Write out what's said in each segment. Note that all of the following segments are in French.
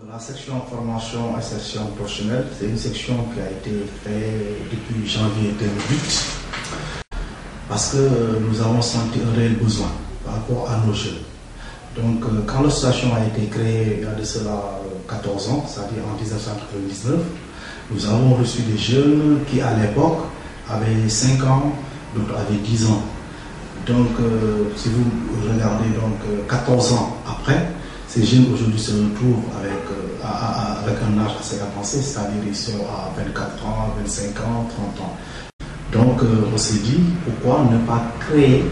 La section formation insertion professionnelle, c'est une section qui a été créée depuis janvier 2008 parce que nous avons senti un réel besoin par rapport à nos jeunes. Donc quand l'association a été créée il y a de cela 14 ans, c'est-à-dire en 1999, nous avons reçu des jeunes qui à l'époque avaient 5 ans, d'autres avaient 10 ans. Donc si vous regardez 14 ans après, ces jeunes aujourd'hui se retrouvent avec un âge assez avancé, c'est-à-dire ils sont à 24 ans, 25 ans, 30 ans. Donc on s'est dit, pourquoi ne pas créer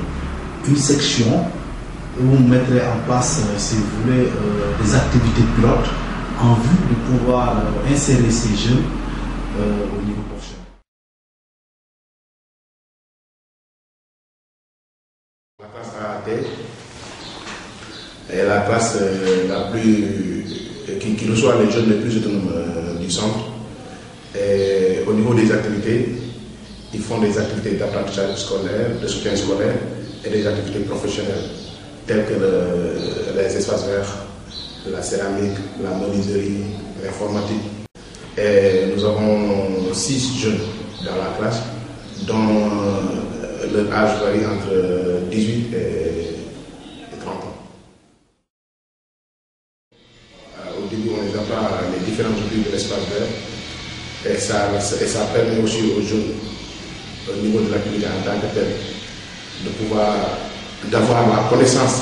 une section où on mettrait en place, si vous voulez, des activités pilotes en vue de pouvoir insérer ces jeunes au niveau professionnel. La classe AAT est la classe qui reçoit les jeunes les plus autonomes du centre. Et au niveau des activités, ils font des activités d'apprentissage scolaire, de soutien scolaire et des activités professionnelles telles que les espaces verts, la céramique, la menuiserie, l'informatique. Et nous avons 6 jeunes dans la classe dont leur âge varie entre 18 et 30 ans. Au début, on les apprend les différents outils de l'espace vert et ça permet aussi aux jeunes, au niveau de l'activité en tant que tel, d'avoir la connaissance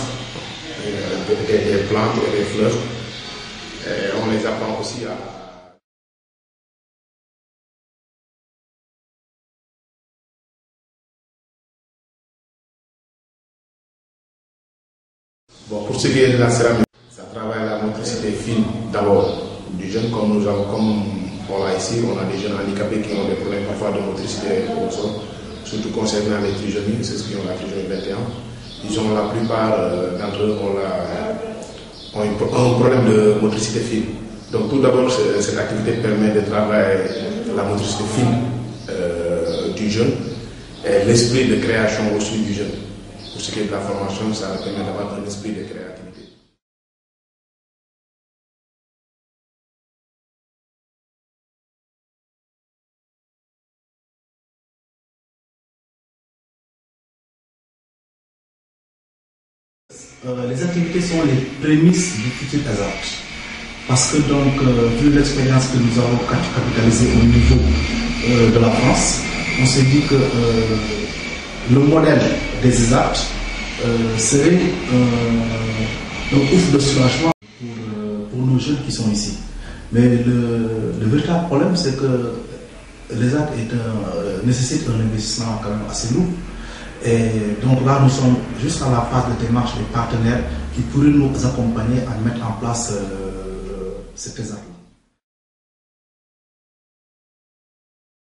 des plantes et des fleurs. Et on les apprend aussi à... Bon, pour ce qui est de la céramique, ça travaille la motricité fine d'abord du jeune, comme on l'a ici, on a des jeunes handicapés qui ont des problèmes parfois de motricité au sol, surtout concernant les trisomie, c'est ce qui ont la trisomie 21. Ils ont la plupart d'entre eux ont un problème de motricité fine. Donc tout d'abord, cette activité permet de travailler la motricité fine du jeune et l'esprit de création aussi du jeune. Pour ce qui est de la formation, ça permet d'avoir un esprit de créativité. Les activités sont les prémices du futur hasard. Parce que vu l'expérience que nous avons capitalisée au niveau de la France, on s'est dit que le modèle des ESAT serait un ouf de soulagement pour nos jeunes qui sont ici. Mais le véritable problème, c'est que l'ESAT nécessite un investissement quand même assez lourd. Et donc là, nous sommes juste à la phase de démarche des partenaires qui pourraient nous accompagner à mettre en place cet ESAT.